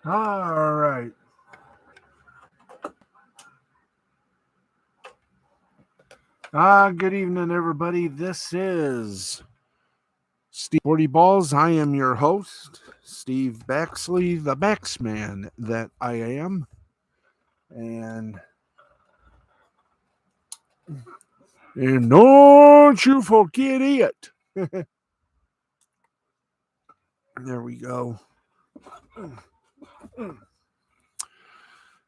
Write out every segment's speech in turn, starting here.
All right. Good evening, everybody. This is Sporty Balls. I am your host, Steve Baxley, the Baxman that I am. And, and don't you forget it. There we go.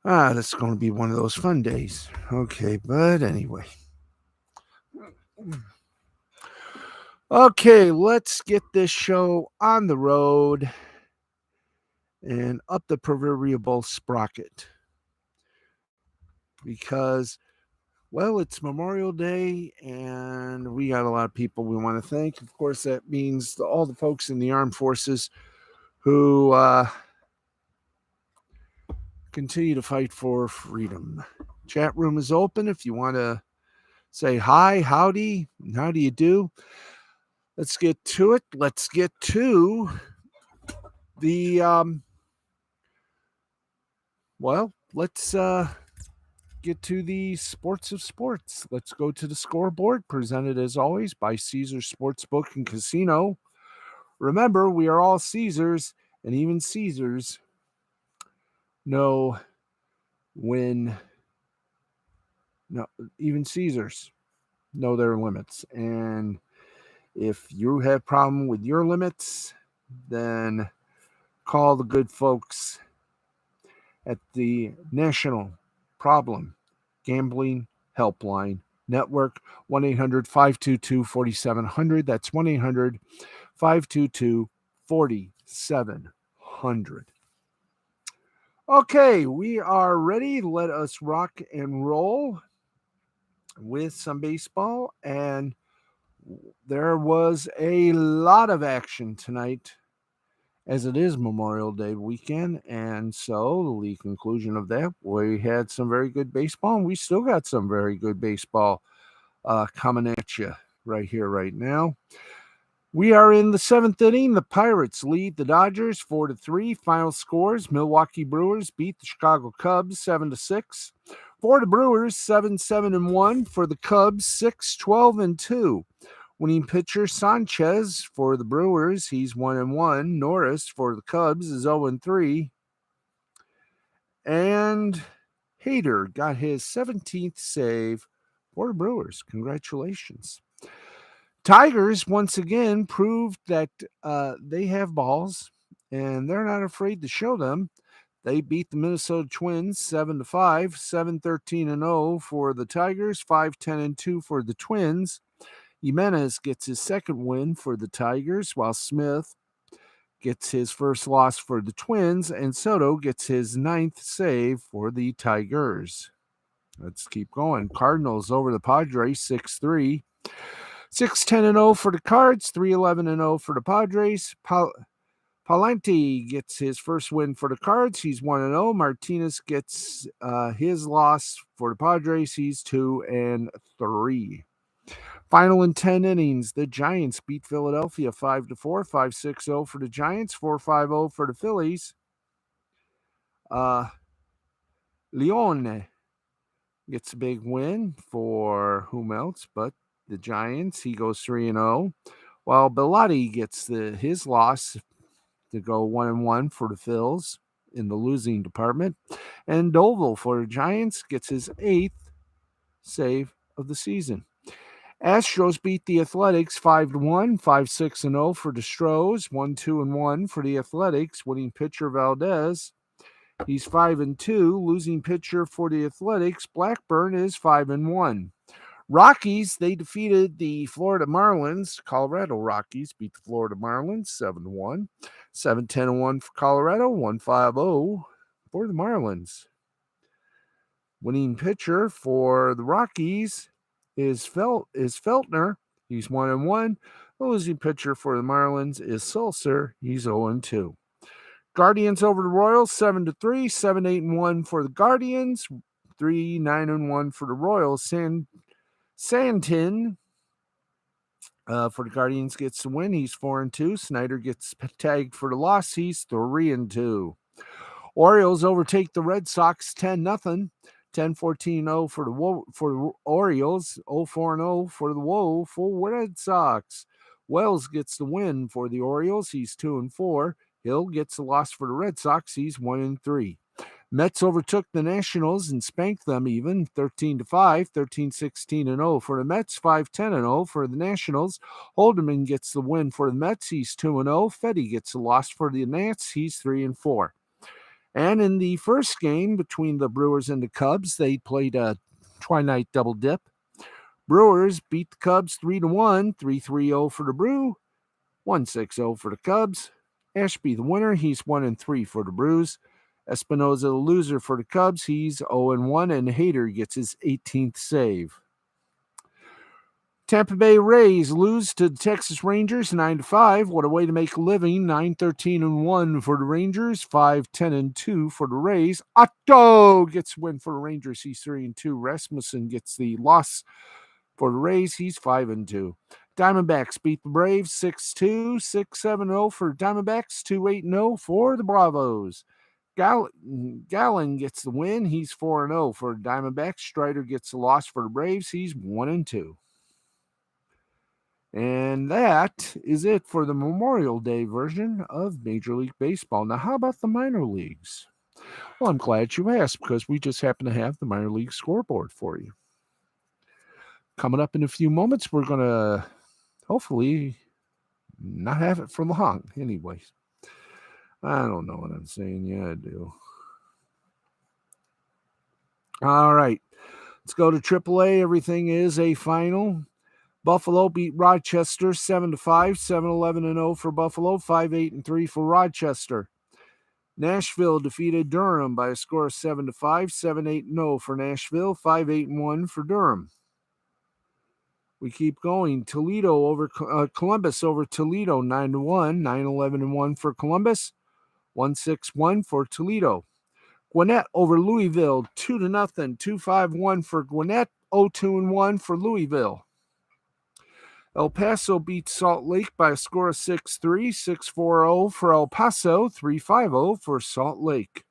This is going to be one of those fun days. Okay, but anyway. Okay, let's get this show on the road and up the proverbial sprocket. Because, well, it's Memorial Day and we got a lot of people we want to thank. Of course, that means all the folks in the armed forces who continue to fight for freedom. Chat room is open if you want to say hi, howdy, how do you do? Let's get to it. Let's get to the let's get to the sports of sports. Let's go to the scoreboard, presented as always by Caesars Sportsbook and Casino. Remember, we are all Caesars, and even Caesars know when. No, even Caesars know their limits, and if you have problem with your limits, then call the good folks at the National Problem Gambling Helpline Network, 1-800-522-4700. That's 1-800-522-4700. Okay, we are ready. Let us rock and roll with some baseball. And there was a lot of action tonight, as it is Memorial Day weekend. And so the conclusion of that, we had some very good baseball, and we still got some very good baseball coming at you right here, right now. We are in the seventh inning. The Pirates lead the Dodgers 4-3. Final scores: Milwaukee Brewers beat the Chicago Cubs 7-6. For the Brewers, 7-7-1. For the Cubs, 6-12-2. Winning pitcher Sanchez for the Brewers, he's 1-1. Norris for the Cubs is 0-3. And Hader got his 17th save for the Brewers. Congratulations. Tigers once again proved that they have balls and they're not afraid to show them. They beat the Minnesota Twins 7-5, 7-13-0 for the Tigers, 5-10-2 for the Twins. Jimenez gets his second win for the Tigers, while Smith gets his first loss for the Twins, and Soto gets his 9th save for the Tigers. Let's keep going. Cardinals over the Padres 6-3. 6-10-0 for the Cards, 3-11-0 for the Padres. Palante gets his first win for the Cards. He's 1-0. Martinez gets his loss for the Padres. He's 2-3. Final in 10 innings, the Giants beat Philadelphia 5-4, 5-6-0 for the Giants, 4-5-0 for the Phillies. Leone gets a big win for whom else but the Giants. He goes 3-0, while Bellotti gets his loss to go 1-1 for the Phils in the losing department. And Doval for the Giants gets his 8th save of the season. Astros beat the Athletics 5-1, 5-6-0 for the Stros, 1-2-1 for the Athletics. Winning pitcher Valdez, he's 5-2. Losing pitcher for the Athletics, Blackburn, is 5-1. Rockies, they defeated the Florida Marlins. Colorado Rockies beat the Florida Marlins 7-1. 7-10-1 for Colorado, 1-5-0 for the Marlins. Winning pitcher for the Rockies is Feltner. He's 1-1. The losing pitcher for the Marlins is Sulcer. He's 0-2. Guardians over the Royals 7-3, 7-8-1 for the Guardians, 3-9-1 for the Royals. Santin for the Guardians gets the win. He's 4-2. Snyder gets tagged for the loss. He's 3-2. Orioles overtake the Red Sox 10-0. 10-14-0 for the Orioles, 0-4-0 for the woeful Red Sox. Wells gets the win for the Orioles. He's 2-4. Hill gets the loss for the Red Sox. He's 1-3. Mets overtook the Nationals and spanked them even 13-5, 13-16-0 for the Mets, 5-10-0 for the Nationals. Holderman gets the win for the Mets. He's 2-0. Fetty gets the loss for the Nats. He's 3-4. And in the first game between the Brewers and the Cubs, they played a twilight double dip. Brewers beat the Cubs 3-1, 3-3-0 for the Brew, 1-6-0 for the Cubs. Ashby the winner, he's 1-3 for the Brews. Espinoza the loser for the Cubs, he's 0-1, and Hader gets his 18th save. Tampa Bay Rays lose to the Texas Rangers 9-5. What a way to make a living. 9-13-1 for the Rangers, 5-10-2 for the Rays. Otto gets a win for the Rangers. He's 3-2. Rasmussen gets the loss for the Rays. He's 5-2. Diamondbacks beat the Braves 6-2, 6-7-0 for Diamondbacks, 2-8-0 for the Bravos. Gallen gets the win. He's 4-0 for the Diamondbacks. Strider gets the loss for the Braves. He's 1-2. And that is it for the Memorial Day version of Major League Baseball. Now, how about the minor leagues? Well, I'm glad you asked because we just happen to have the minor league scoreboard for you. Coming up in a few moments, we're going to hopefully not have it for long. Anyways, I don't know what I'm saying. Yeah, I do. All right. Let's go to AAA. Everything is a final. Buffalo beat Rochester 7-5, 7-11-0 for Buffalo, 5-8-3 for Rochester. Nashville defeated Durham by a score of 7-5, 7-8-0 for Nashville, 5-8-1 for Durham. We keep going. Toledo over Columbus over Toledo 9-1, 9-11-1 for Columbus, 1-6-1 for Toledo. Gwinnett over Louisville 2-0, 2-5-1 for Gwinnett, 0-2-1 for Louisville. El Paso beat Salt Lake by a score of 6-3, 6-4-0 for El Paso, 3-5-0 for Salt Lake.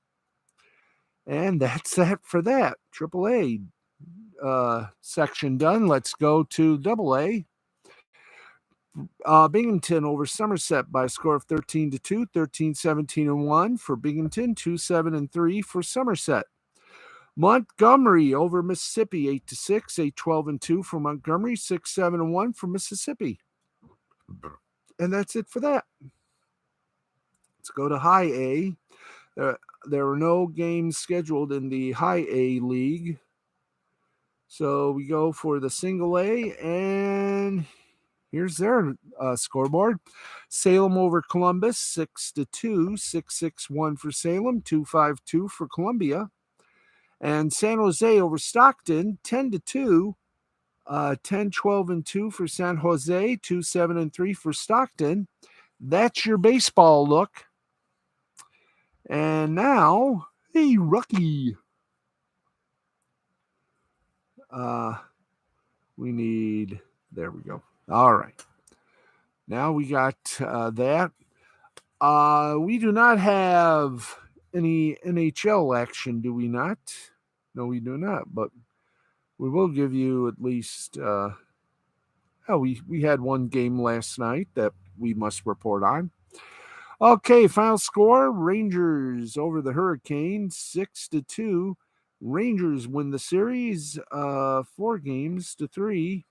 And that's that for that. AAA section done. Let's go to AA. Binghamton over Somerset by a score of 13-2, 13-17-1 for Binghamton, 2-7-3 for Somerset. Montgomery over Mississippi, 8-6, 8-12-2 for Montgomery, 6-7-1 for Mississippi. And that's it for that. Let's go to High A. There are no games scheduled in the High A League. So we go for the Single A, and here's their scoreboard. Salem over Columbus, 6-2, 6-6-1 for Salem, 2-5-2 for Columbia. And San Jose over Stockton, 10-2, 10-12-2 for San Jose, 2-7-3 for Stockton. That's your baseball look. And now, hey, rookie. We need, there we go. All right. Now we got that. We do not have any NHL action, do we not? No, we do not, but we will give you at least, we had one game last night that we must report on. Okay, final score, Rangers over the Hurricanes, 6-2. Rangers win the series 4-3.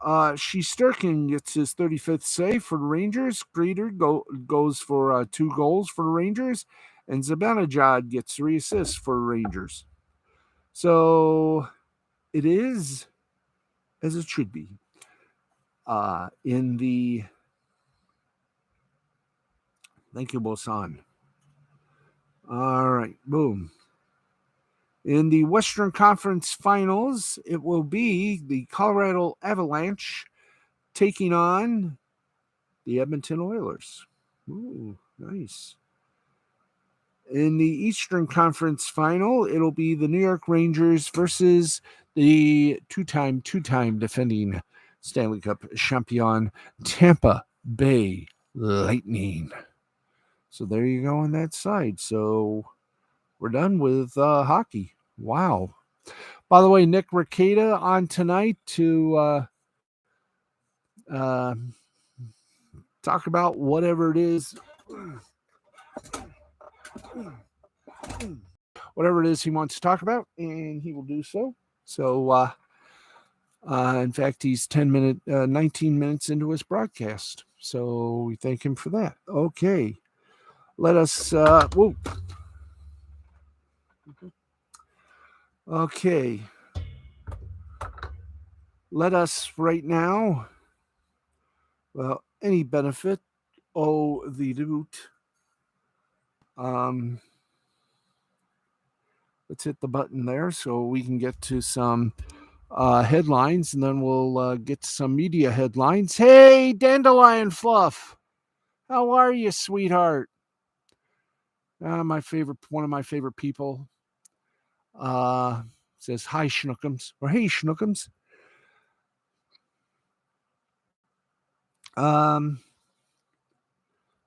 Shesterkin gets his 35th save for the Rangers. Greeter goes for 2 goals for the Rangers. And Zibanejad gets 3 assists for the Rangers. So it is as it should be. Thank you, Bosan. All right, boom. In the Western Conference Finals, it will be the Colorado Avalanche taking on the Edmonton Oilers. Ooh, nice. In the Eastern Conference Final, it'll be the New York Rangers versus the two-time defending Stanley Cup champion Tampa Bay Lightning. So there you go on that side. So we're done with hockey. Wow. By the way, Nick Ricada on tonight to uh, talk about whatever it is, he wants to talk about, and he will do so. So, in fact, he's 19 minutes into his broadcast. So we thank him for that. Okay, let us. Okay, let us right now. Well, any benefit owe the doot. Um, let's hit the button there so we can get to some headlines, and then we'll get to some media headlines. Hey, Dandelion Fluff, how are you, sweetheart? One of my favorite people, uh, says hi, Schnookums, or hey, Schnookums. Um,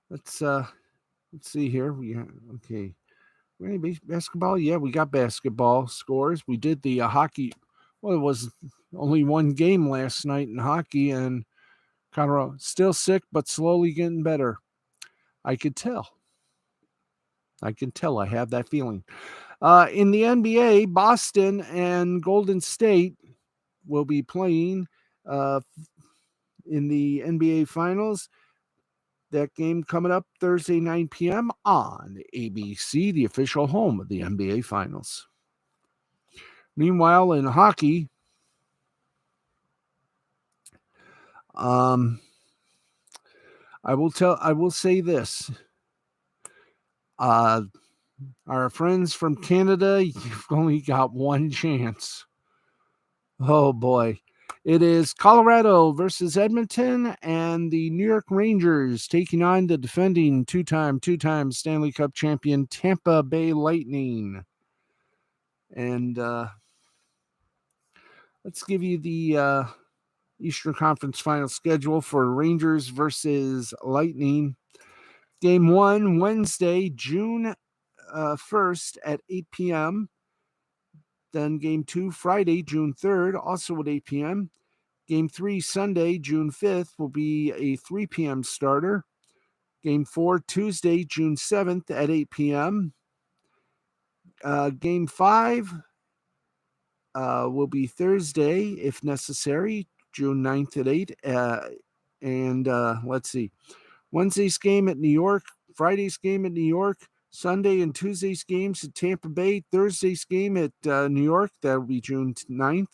let's see here. Okay. Any basketball? Yeah, we got basketball scores. We did the hockey. Well, it was only one game last night in hockey, and Colorado still sick, but slowly getting better. I could tell. I have that feeling. In the NBA, Boston and Golden State will be playing uh, in the NBA Finals. That game coming up Thursday, 9 p.m. on ABC, the official home of the NBA Finals. Meanwhile, in hockey, I will say this. Our friends from Canada, you've only got one chance. Oh boy. It is Colorado versus Edmonton, and the New York Rangers taking on the defending two-time Stanley Cup champion Tampa Bay Lightning. And let's give you the Eastern Conference final schedule for Rangers versus Lightning. Game 1, Wednesday, June 1st at 8 p.m. Then Game 2, Friday, June 3rd, also at 8 p.m. Game 3, Sunday, June 5th, will be a 3 p.m. starter. Game 4, Tuesday, June 7th at 8 p.m. Game 5 will be Thursday, if necessary, June 9th at 8. And let's see. Wednesday's game at New York, Friday's game at New York, Sunday and Tuesday's games at Tampa Bay, Thursday's game at New York, that will be June 9th.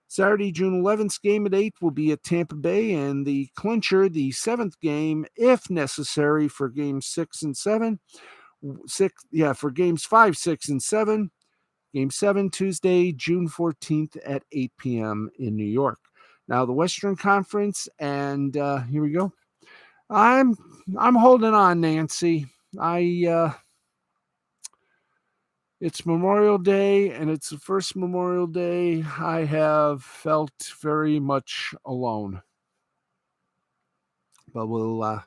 Saturday, June 11th game at 8 will be at Tampa Bay, and the clincher, the 7th game, if necessary, for games 6 and 7. For games 5, 6, and 7. Game 7, Tuesday, June 14th at 8 p.m. in New York. Now, the Western Conference, and here we go. I'm holding on, Nancy. It's Memorial Day, and it's the first Memorial Day I have felt very much alone. But we'll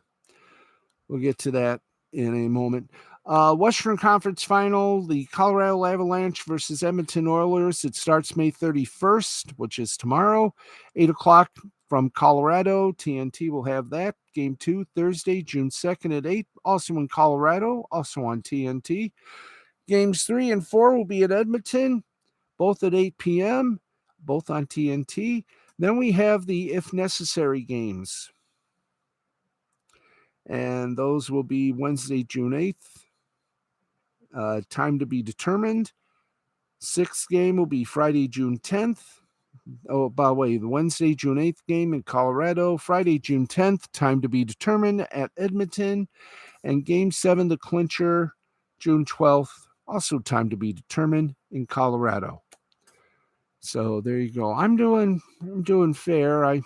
get to that in a moment. Western Conference Final, the Colorado Avalanche versus Edmonton Oilers. It starts May 31st, which is tomorrow, 8 o'clock from Colorado. TNT will have that. Game 2, Thursday, June 2nd at 8, also in Colorado, also on TNT. Games 3 and 4 will be at Edmonton, both at 8 p.m., both on TNT. Then we have the if necessary games, and those will be Wednesday, June 8th. Time to be determined. Sixth game will be Friday, June 10th. Oh, by the way, the Wednesday, June 8th game in Colorado. Friday, June 10th, time to be determined at Edmonton. And game 7, the clincher, June 12th, also time to be determined in Colorado. So there you go. I'm doing fair. I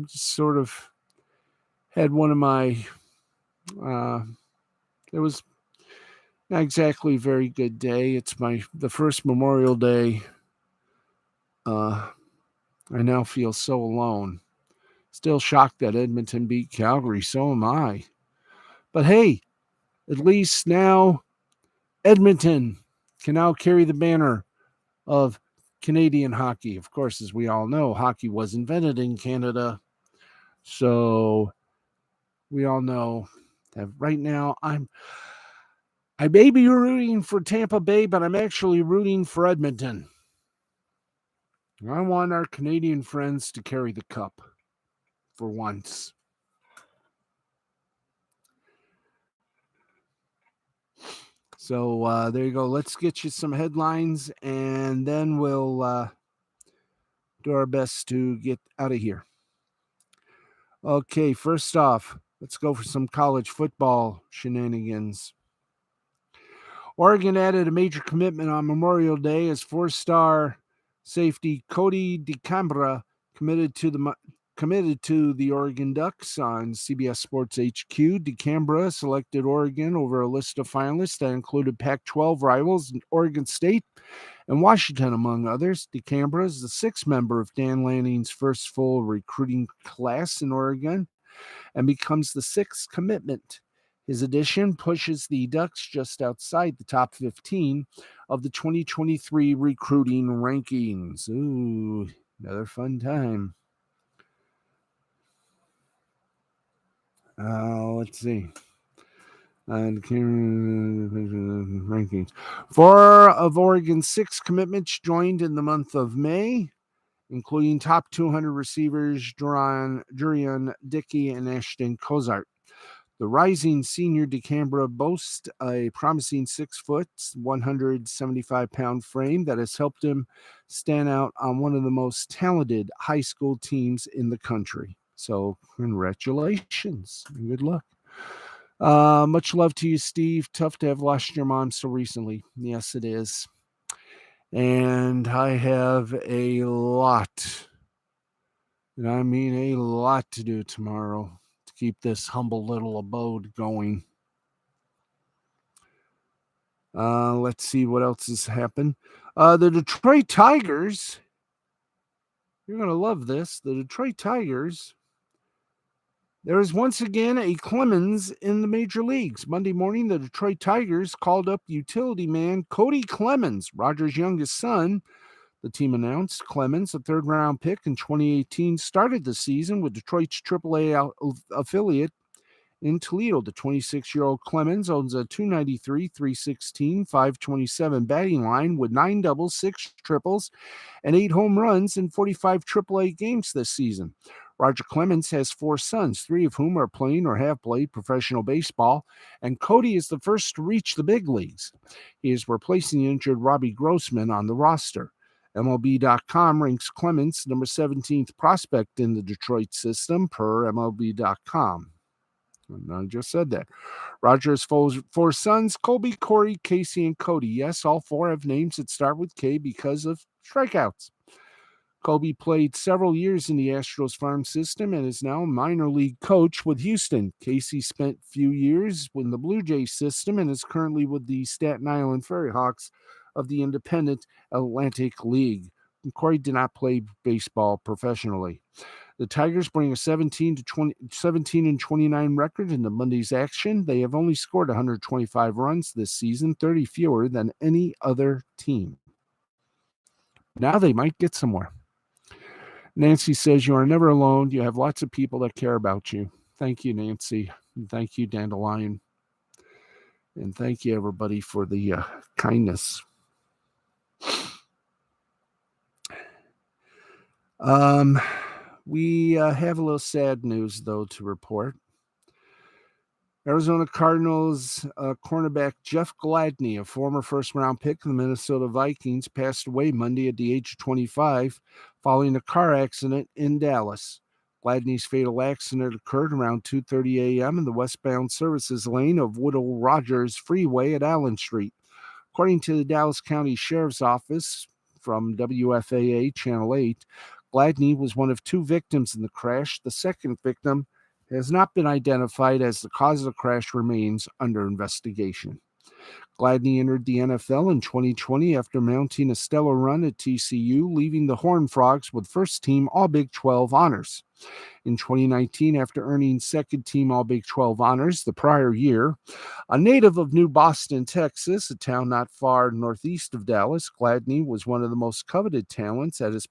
just sort of had one of my it was not exactly a very good day. It's the first Memorial Day. I now feel so alone. Still shocked that Edmonton beat Calgary. So am I. But hey, At least now Edmonton can now carry the banner of Canadian hockey. Of course, as we all know, hockey was invented in Canada. So we all know that right now I may be rooting for Tampa Bay, but I'm actually rooting for Edmonton. I want our Canadian friends to carry the cup for once. So there you go. Let's get you some headlines, and then we'll do our best to get out of here. Okay, first off, let's go for some college football shenanigans. Oregon added a major commitment on Memorial Day as four-star safety Cody DeCambra committed to the Oregon Ducks on CBS Sports HQ. DeCambra selected Oregon over a list of finalists that included Pac-12 rivals Oregon State and Washington, among others. DeCambra is the sixth member of Dan Lanning's first full recruiting class in Oregon and becomes the sixth commitment. His addition pushes the Ducks just outside the top 15 of the 2023 recruiting rankings. Ooh, another fun time. Let's see. Rankings. 4 of Oregon's 6 commitments joined in the month of May, including top 200 receivers Jurian Dickey and Ashton Cozart. The rising senior DeCambra boasts a promising 6 foot, 175-pound frame that has helped him stand out on one of the most talented high school teams in the country. So congratulations and good luck. Much love to you, Steve. Tough to have lost your mom so recently. Yes, it is. And I have a lot, and I mean a lot to do tomorrow to keep this humble little abode going. Let's see what else has happened. The Detroit Tigers, you're going to love this. The Detroit Tigers, there is once again a Clemens in the major leagues. Monday morning, the Detroit Tigers called up utility man Cody Clemens, Rogers' youngest son. The team announced Clemens, a third-round pick in 2018, started the season with Detroit's AAA affiliate in Toledo. The 26-year-old Clemens owns a .293, .316, .527 batting line with 9 doubles, 6 triples, and 8 home runs in 45 AAA games this season. Roger Clemens has 4 sons, 3 of whom are playing or have played professional baseball, and Cody is the first to reach the big leagues. He is replacing the injured Robbie Grossman on the roster. MLB.com ranks Clemens number 17th prospect in the Detroit system per MLB.com. And I just said that. Roger's 4 sons, Colby, Corey, Casey, and Cody. Yes, all 4 have names that start with K because of strikeouts. Colby played several years in the Astros farm system and is now a minor league coach with Houston. Casey spent a few years in the Blue Jays system and is currently with the Staten Island Ferry Hawks of the Independent Atlantic League. And Corey did not play baseball professionally. The Tigers bring a 17 and 29 record into Monday's action. They have only scored 125 runs this season, 30 fewer than any other team. Now they might get somewhere. Nancy says, you are never alone. You have lots of people that care about you. Thank you, Nancy. And thank you, Dandelion. And thank you, everybody, for the kindness. We have a little sad news, though, to report. Arizona Cardinals cornerback Jeff Gladney, a former first-round pick of the Minnesota Vikings, passed away Monday at the age of 25 following a car accident in Dallas. Gladney's fatal accident occurred around 2:30 a.m. in the westbound services lane of Woodall Rogers Freeway at Allen Street. According to the Dallas County Sheriff's Office from WFAA Channel 8, Gladney was one of 2 victims in the crash. The second victim has not been identified as the cause of the crash remains under investigation. Gladney entered the NFL in 2020 after mounting a stellar run at TCU, leaving the Horned Frogs with first-team All-Big 12 honors. In 2019, after earning second-team All-Big 12 honors the prior year, a native of New Boston, Texas, a town not far northeast of Dallas, Gladney was one of the most coveted talents at his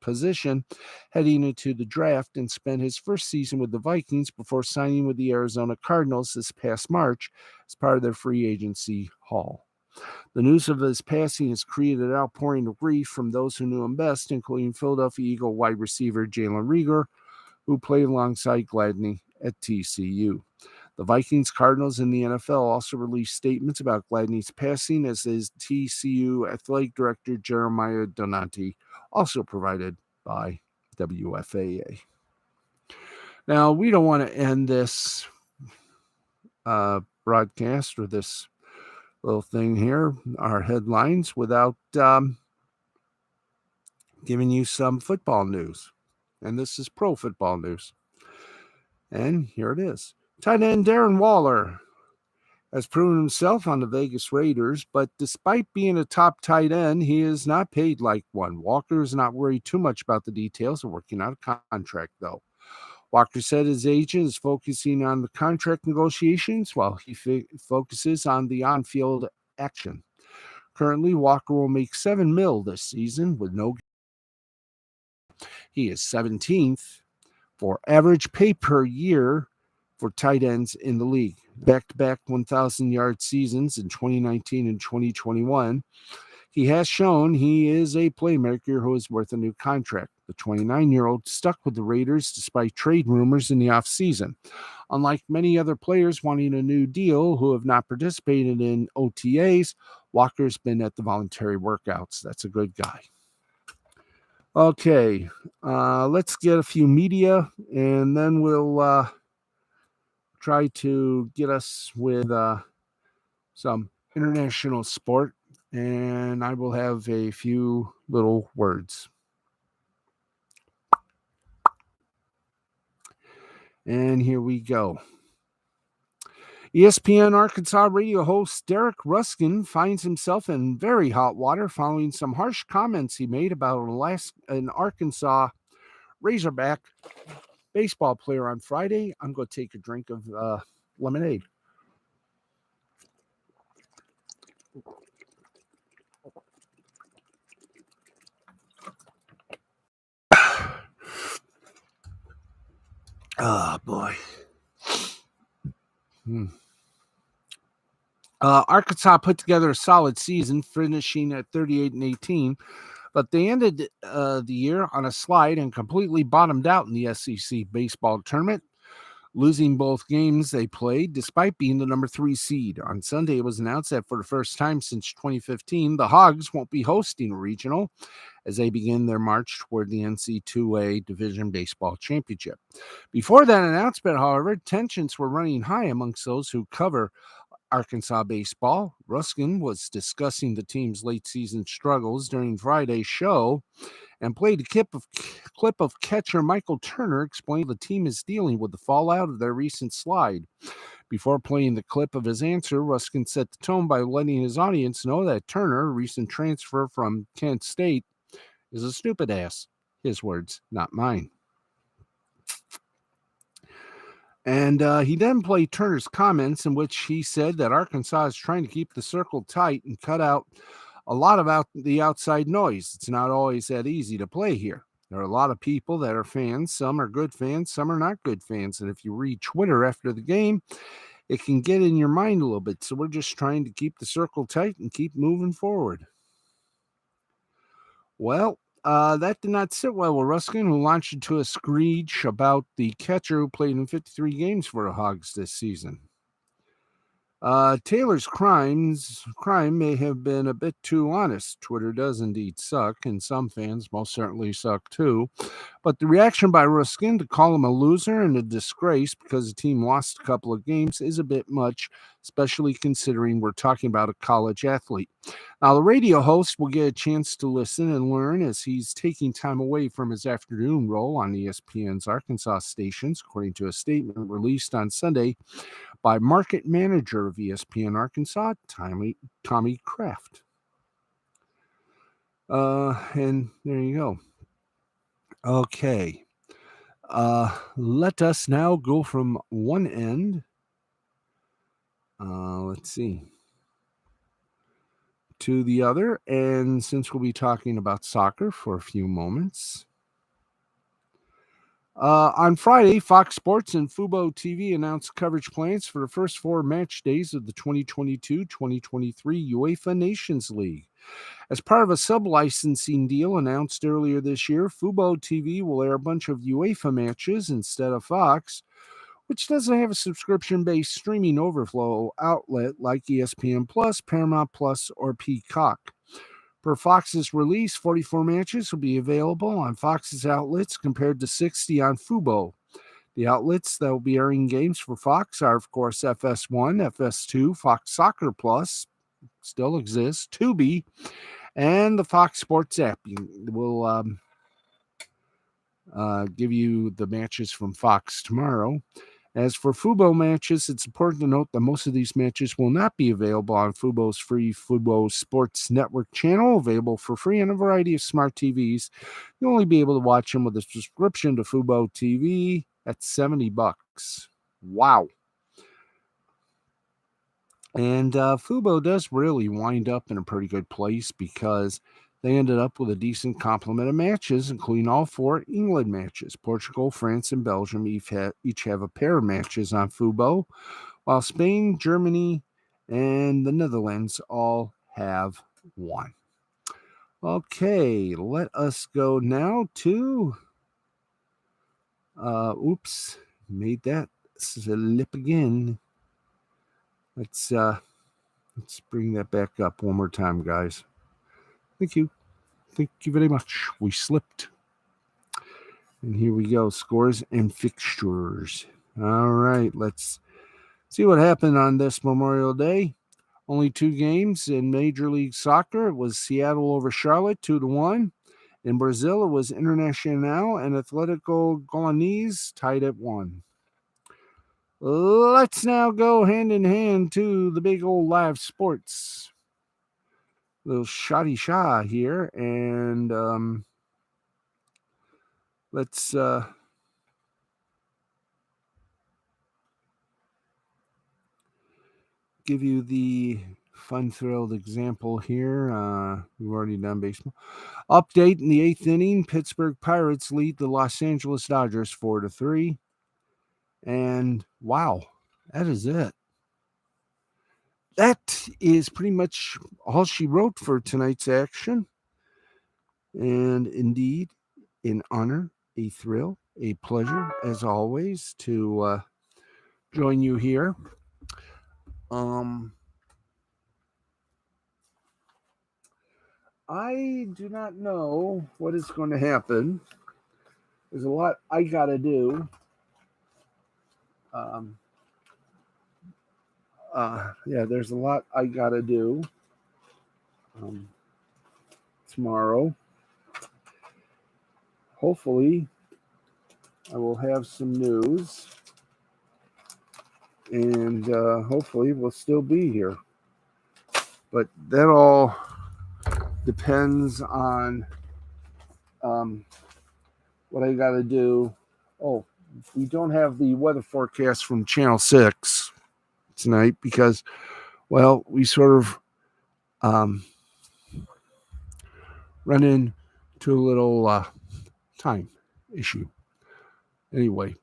position heading into the draft and spent his first season with the Vikings before signing with the Arizona Cardinals this past March as part of their free agency haul. The news of his passing has created an outpouring of grief from those who knew him best, including Philadelphia Eagle wide receiver Jalen Reagor, who played alongside Gladney at TCU. The Vikings, Cardinals, and the NFL also released statements about Gladney's passing, as his TCU athletic director Jeremiah Donati, also provided by WFAA. Now, we don't want to end this broadcast or this little thing here, our headlines, without giving you some football news. And this is pro football news. And here it is. Tight end Darren Waller has proven himself on the Vegas Raiders, but despite being a top tight end, he is not paid like one. Walker is not worried too much about the details of working out a contract, though. Walker said his agent is focusing on the contract negotiations while he focuses on the on-field action. Currently, Walker will make $7 million this season with no. He is 17th for average pay per year for tight ends in the league. Back-to-back 1,000-yard seasons in 2019 and 2021. He has shown he is a playmaker who is worth a new contract. The 29-year-old stuck with the Raiders despite trade rumors in the offseason. Unlike many other players wanting a new deal who have not participated in OTAs, Walker's been at the voluntary workouts. That's a good guy. Okay, let's get a few media, and then we'll try to get us with some international sport, and I will have a few little words. And here we go. ESPN Arkansas radio host Derek Ruskin finds himself in very hot water following some harsh comments he made about an Arkansas Razorback baseball player on Friday. I'm going to take a drink of lemonade. Oh, boy. Arkansas put together a solid season, finishing at 38-18, but they ended the year on a slide and completely bottomed out in the SEC baseball tournament, losing both games they played despite being the number 3 seed. On Sunday, it was announced that for the first time since 2015, the Hogs won't be hosting a regional as they begin their march toward the NC2A Division Baseball Championship. Before that announcement, however, tensions were running high amongst those who cover Arkansas baseball. Ruskin was discussing the team's late season struggles during Friday's show and played a clip of catcher Michael Turner explaining the team is dealing with the fallout of their recent slide. Before playing the clip of his answer, Ruskin set the tone by letting his audience know that Turner, a recent transfer from Kent State, is a stupid ass. His words, not mine. And he then played Turner's comments in which he said that Arkansas is trying to keep the circle tight and cut out a lot of the outside noise. It's not always that easy to play here. There are a lot of people that are fans. Some are good fans, some are not good fans. And if you read Twitter after the game, it can get in your mind a little bit. So we're just trying to keep the circle tight and keep moving forward. Well, that did not sit well with Ruskin, who launched into a screech about the catcher who played in 53 games for the Hogs this season. Taylor's crime may have been a bit too honest. Twitter does indeed suck, and some fans most certainly suck too. But the reaction by Ruskin to call him a loser and a disgrace because the team lost a couple of games is a bit much, especially considering we're talking about a college athlete. Now, the radio host will get a chance to listen and learn as he's taking time away from his afternoon role on ESPN's Arkansas stations, according to a statement released on Sunday by market manager of ESPN Arkansas, Tommy Kraft. And there you go. Okay. Let us now go from one end. Let's see. To the other. And since we'll be talking about soccer for a few moments. On Friday, Fox Sports and Fubo TV announced coverage plans for the first 4 match days of the 2022-2023 UEFA Nations League. As part of a sub-licensing deal announced earlier this year, Fubo TV will air a bunch of UEFA matches instead of Fox, which doesn't have a subscription-based streaming overflow outlet like ESPN Plus, Paramount Plus, or Peacock. Per Fox's release, 44 matches will be available on Fox's outlets compared to 60 on Fubo. The outlets that will be airing games for Fox are, of course, FS1, FS2, Fox Soccer Plus, still exists, Tubi, and the Fox Sports app. We'll give you the matches from Fox tomorrow. As for Fubo matches, it's important to note that most of these matches will not be available on Fubo's free Fubo Sports Network channel, available for free on a variety of smart TVs. You'll only be able to watch them with a subscription to Fubo TV at $70. Wow. And Fubo does really wind up in a pretty good place because they ended up with a decent complement of matches, including all 4 England matches. Portugal, France, and Belgium each have a pair of matches on Fubo, while Spain, Germany, and the Netherlands all have 1. Okay, let us go now to... made that slip again. Let's bring that back up one more time, guys. Thank you. Thank you very much. We slipped. And here we go. Scores and fixtures. All right. Let's see what happened on this Memorial Day. Only 2 games in Major League Soccer. It was Seattle over Charlotte, 2-1. In Brazil, it was Internacional and Atlético Goianiense tied at 1. Let's now go hand in hand to the big old live sports. Little shoddy shah here, and let's give you the fun-thrilled example here. We've already done baseball. Update in the 8th inning, Pittsburgh Pirates lead the Los Angeles Dodgers 4-3. And wow, that is it. That is pretty much all she wrote for tonight's action. And indeed, an honor, a thrill, a pleasure, as always, to join you here. I do not know what is going to happen. There's a lot I got to do. There's a lot I got to do tomorrow. Hopefully, I will have some news, and hopefully we'll still be here. But that all depends on what I got to do. Oh, we don't have the weather forecast from Channel 6 tonight because, well, we sort of run into a little time issue. Anyway,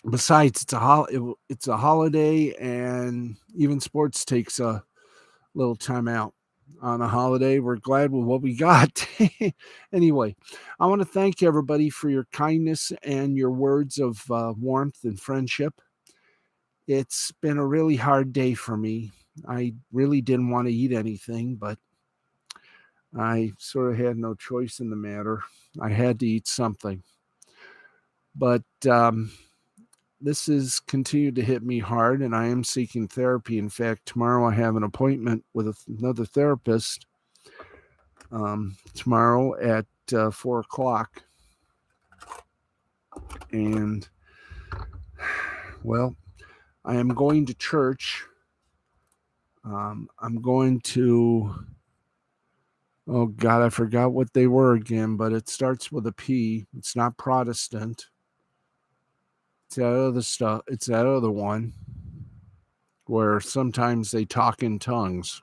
besides, it's a holiday, and even sports takes a little time out on a holiday. We're glad with what we got. Anyway, I want to thank everybody for your kindness and your words of warmth and friendship. It's been a really hard day for me. I really didn't want to eat anything, but I sort of had no choice in the matter. I had to eat something. But this has continued to hit me hard, and I am seeking therapy. In fact, tomorrow I have an appointment with another therapist tomorrow at 4 o'clock. And, well, I am going to church. I'm going to, oh God, I forgot what they were again, but it starts with a P. It's not Protestant. It's that other stuff. It's that other one where sometimes they talk in tongues.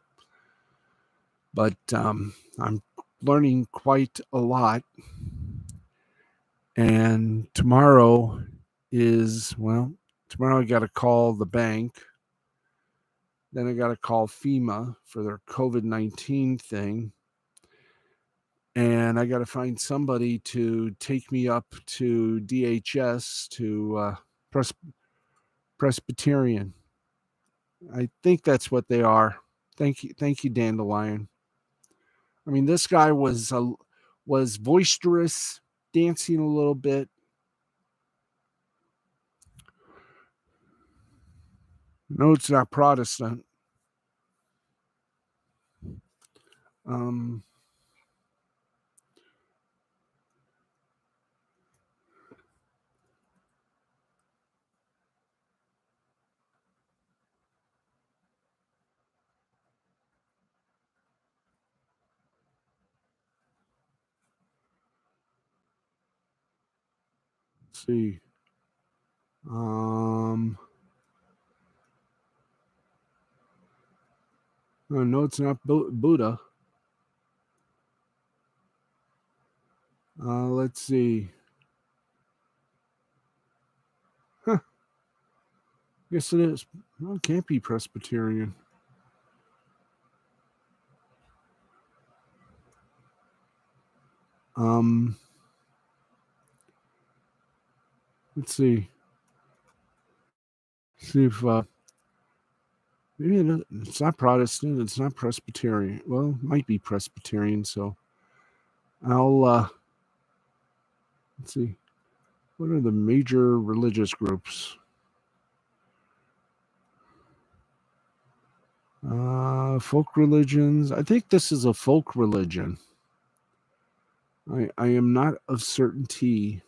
But I'm learning quite a lot. And tomorrow tomorrow I got to call the bank. Then I got to call FEMA for their COVID-19 thing. And I got to find somebody to take me up to DHS to Presbyterian. I think that's what they are. Thank you, Dandelion. I mean, this guy was boisterous, dancing a little bit. No, it's not Protestant. Um, let's see. Oh, no, it's not Buddha. Let's see. Huh. Yes, it is. Well, it can't be Presbyterian. Um, let's see. See if maybe it's not Protestant. It's not Presbyterian. Well, it might be Presbyterian. So I'll let's see. What are the major religious groups? Folk religions. I think this is a folk religion. I am not of certainty.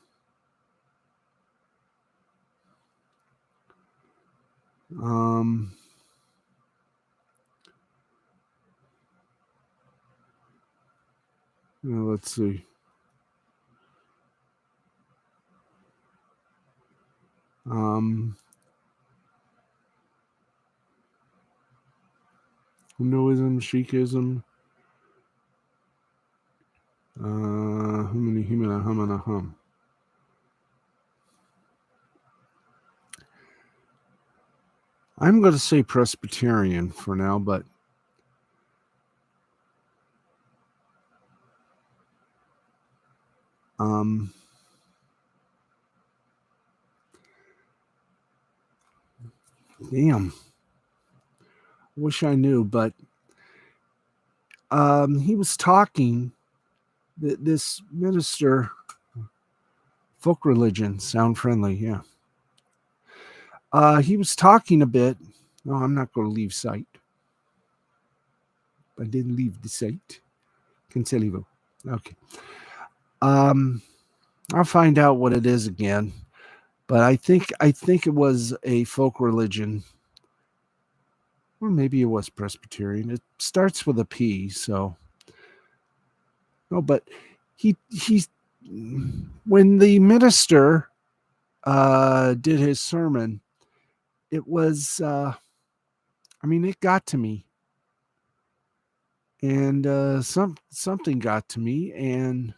Um, let's see. Hinduism, Sikhism, hum. I'm going to say Presbyterian for now, but damn, wish I knew. But he was talking. This minister, folk religion, sound friendly, yeah. He was talking a bit. No, I'm not going to leave site. I didn't leave the site. Cancelivo. Okay. I'll find out what it is again. But I think it was a folk religion. Or maybe it was Presbyterian. It starts with a P, so no, but he's when the minister did his sermon, it was it got to me. And something got to me, and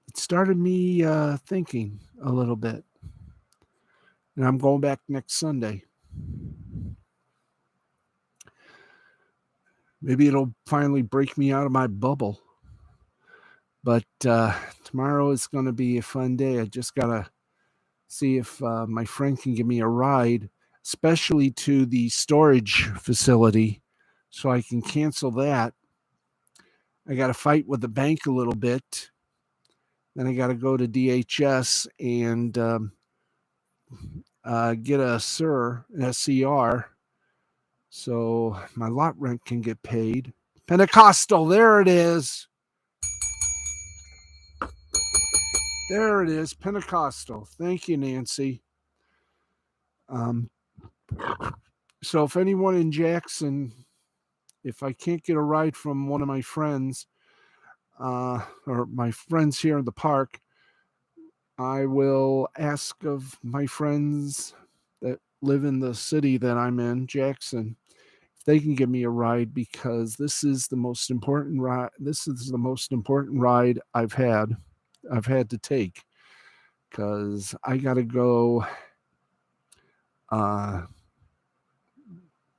it started me thinking a little bit. And I'm going back next Sunday. Maybe it'll finally break me out of my bubble. But tomorrow is going to be a fun day. I just got to see if my friend can give me a ride, especially to the storage facility, so I can cancel that. I got to fight with the bank a little bit. Then I got to go to DHS and get a SIR, an SCR, so my lot rent can get paid. Pentecostal, there it is. There it is, Pentecostal. Thank you, Nancy. Um, so if anyone in Jackson, if I can't get a ride from one of my friends, or my friends here in the park, I will ask of my friends that live in the city that I'm in, Jackson, if they can give me a ride, because this is the most important ride. This is the most important ride I've had to take, because I got to go uh,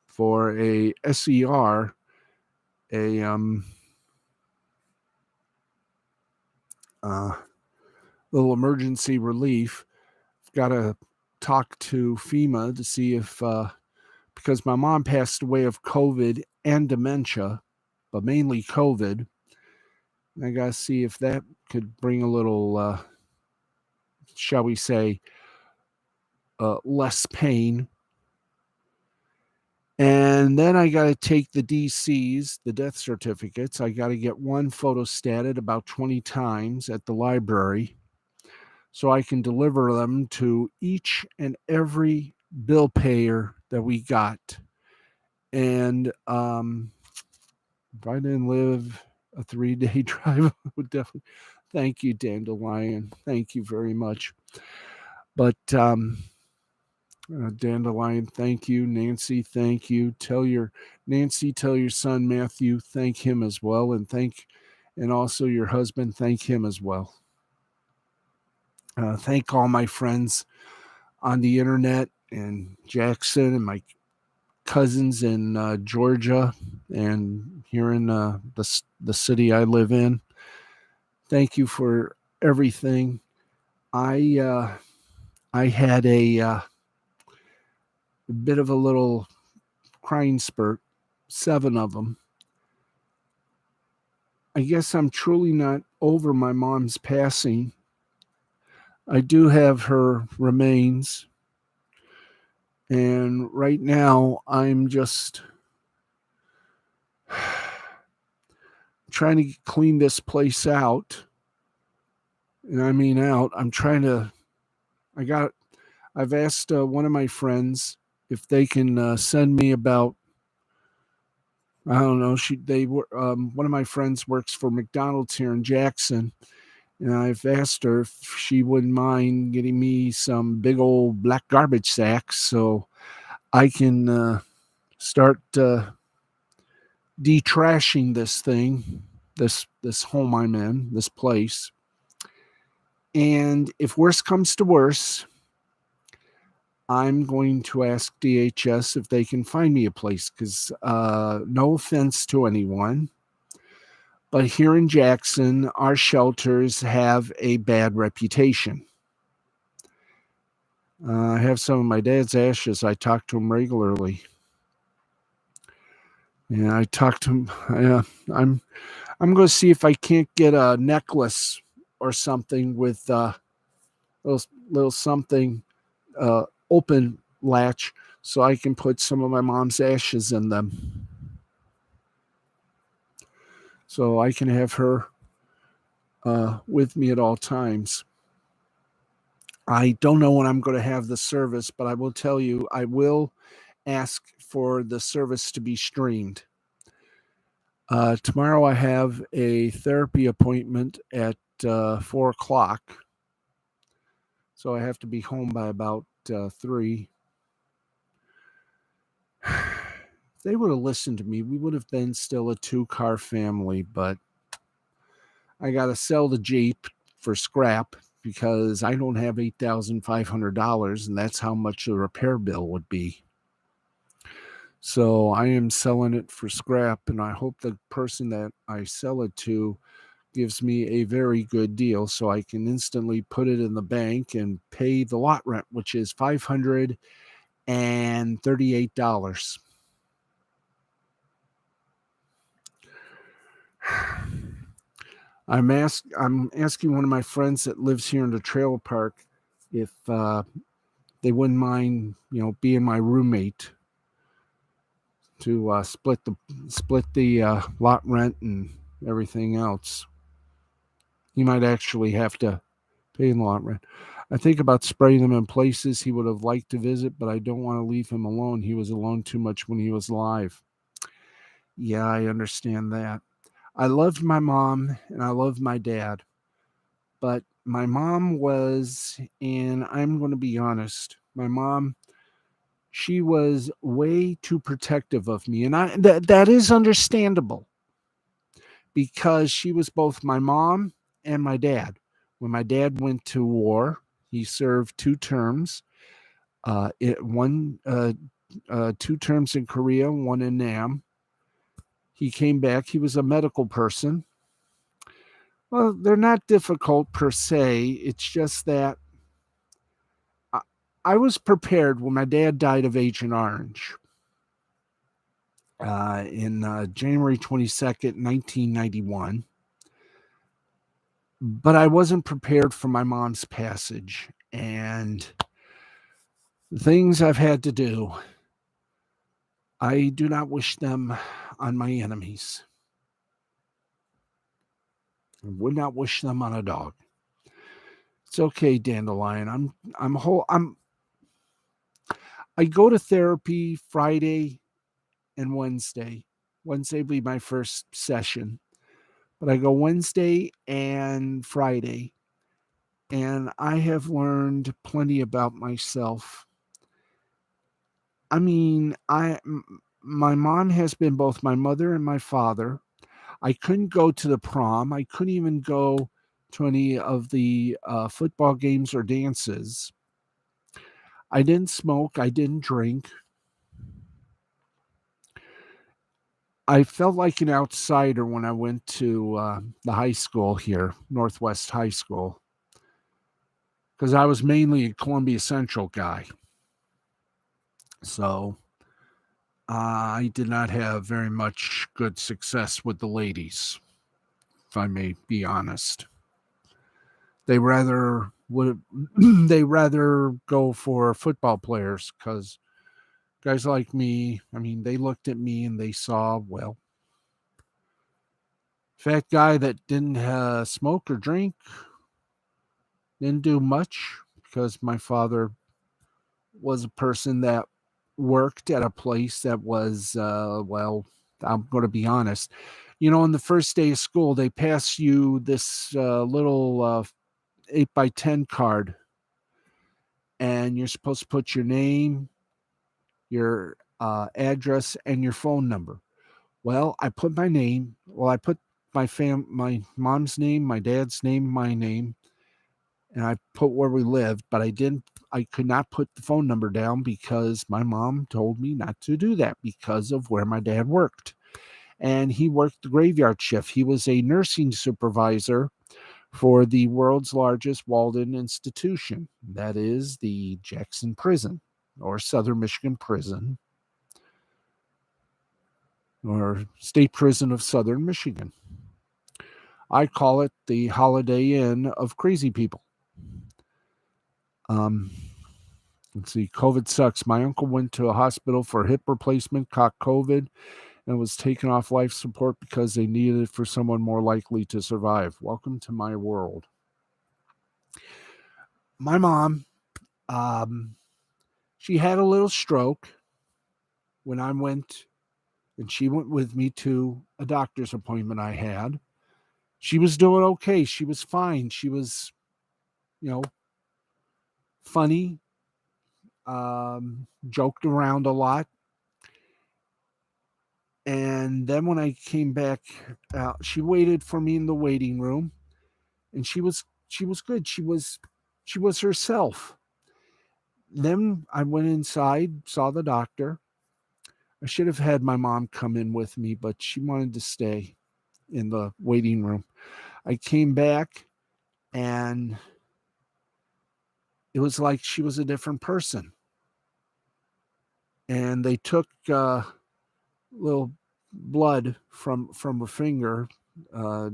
for a SER, a uh, little emergency relief. I've got to talk to FEMA to see if, because my mom passed away of COVID and dementia, but mainly COVID. I got to see if that could bring a little, shall we say, less pain. And then I got to take the DCs, the death certificates. I got to get one photostated about 20 times at the library so I can deliver them to each and every bill payer that we got. And if I didn't live a 3-day drive, I would definitely thank you, Dandelion. Thank you very much. But Dandelion, thank you. Nancy, thank you. Tell your son Matthew, thank him as well, and also your husband, thank him as well. Thank all my friends on the internet and Jackson and my cousins in Georgia and here in the city I live in. Thank you for everything. I had a bit of a little crying spurt, 7 of them. I guess I'm truly not over my mom's passing. I do have her remains. And right now, I'm just trying to clean this place out. And I mean out. I've asked one of my friends if they can send me about, I don't know, one of my friends works for McDonald's here in Jackson. And I've asked her if she wouldn't mind getting me some big old black garbage sacks so I can start detrashing this thing, this home I'm in, this place. And if worse comes to worse, I'm going to ask DHS if they can find me a place, because no offense to anyone, but here in Jackson, our shelters have a bad reputation. I have some of my dad's ashes. I talk to him regularly. Yeah, I talk to him. I'm going to see if I can't get a necklace or something with little something open latch so I can put some of my mom's ashes in them. So I can have her with me at all times. I don't know when I'm going to have the service, but I will tell you, I will ask for the service to be streamed. Tomorrow I have a therapy appointment at 4 o'clock. So I have to be home by about 3. If they would have listened to me, we would have been still a 2-car family, but I got to sell the Jeep for scrap because I don't have $8,500, and that's how much the repair bill would be. So I am selling it for scrap, and I hope the person that I sell it to gives me a very good deal so I can instantly put it in the bank and pay the lot rent, which is $538. I'm asking one of my friends that lives here in the trailer park if they wouldn't mind, being my roommate to split the lot rent and everything else. He might actually have to pay the lot rent. I think about spraying him in places he would have liked to visit, but I don't want to leave him alone. He was alone too much when he was alive. Yeah, I understand that. I loved my mom and I loved my dad, but my mom was, and I'm going to be honest, my mom, she was way too protective of me, and that is understandable because she was both my mom and my dad. When my dad went to war, he served 2 terms. It one 2 terms in Korea, one in Nam. He came back. He was a medical person. Well, they're not difficult per se. It's just that I, I was prepared when my dad died of Agent Orange in January 22nd, 1991. But I wasn't prepared for my mom's passage. And the things I've had to do, I do not wish them on my enemies. I would not wish them on a dog. It's okay, Dandelion. I go to therapy Friday and Wednesday. Wednesday will be my first session, but I go Wednesday and Friday, and I have learned plenty about myself. I mean, my mom has been both my mother and my father. I couldn't go to the prom. I couldn't even go to any of the football games or dances. I didn't smoke. I didn't drink. I felt like an outsider when I went to the high school here, Northwest High School, because I was mainly a Columbia Central guy. So I did not have very much good success with the ladies, if I may be honest. They rather would they rather go for football players because guys like me, I mean, they looked at me and they saw, well, fat guy that didn't smoke or drink, didn't do much because my father was a person that worked at a place that was, well, I'm going to be honest. You know, on the first day of school, they pass you this little 8x10 card, and you're supposed to put your name, your address, and your phone number. Well, I put my name. Well, I put my mom's name, my dad's name, my name, and I put where we lived, but I could not put the phone number down because my mom told me not to do that because of where my dad worked. And he worked the graveyard shift. He was a nursing supervisor for the world's largest Walden institution. That is the Jackson Prison or Southern Michigan Prison or State Prison of Southern Michigan. I call it the Holiday Inn of crazy people. Um, let's see, COVID sucks. My uncle went to a hospital for hip replacement, caught COVID, and was taken off life support because they needed it for someone more likely to survive. Welcome to my world. My mom, um, she had a little stroke when I went, and she went with me to a doctor's appointment I had. She was doing okay. She was fine. She was, you know, funny, joked around a lot. And then when I came back, she waited for me in the waiting room, and she was good. She was herself. Then I went inside, saw the doctor. I should have had my mom come in with me, but she wanted to stay in the waiting room. I came back, and it was like she was a different person. And they took little blood from her finger,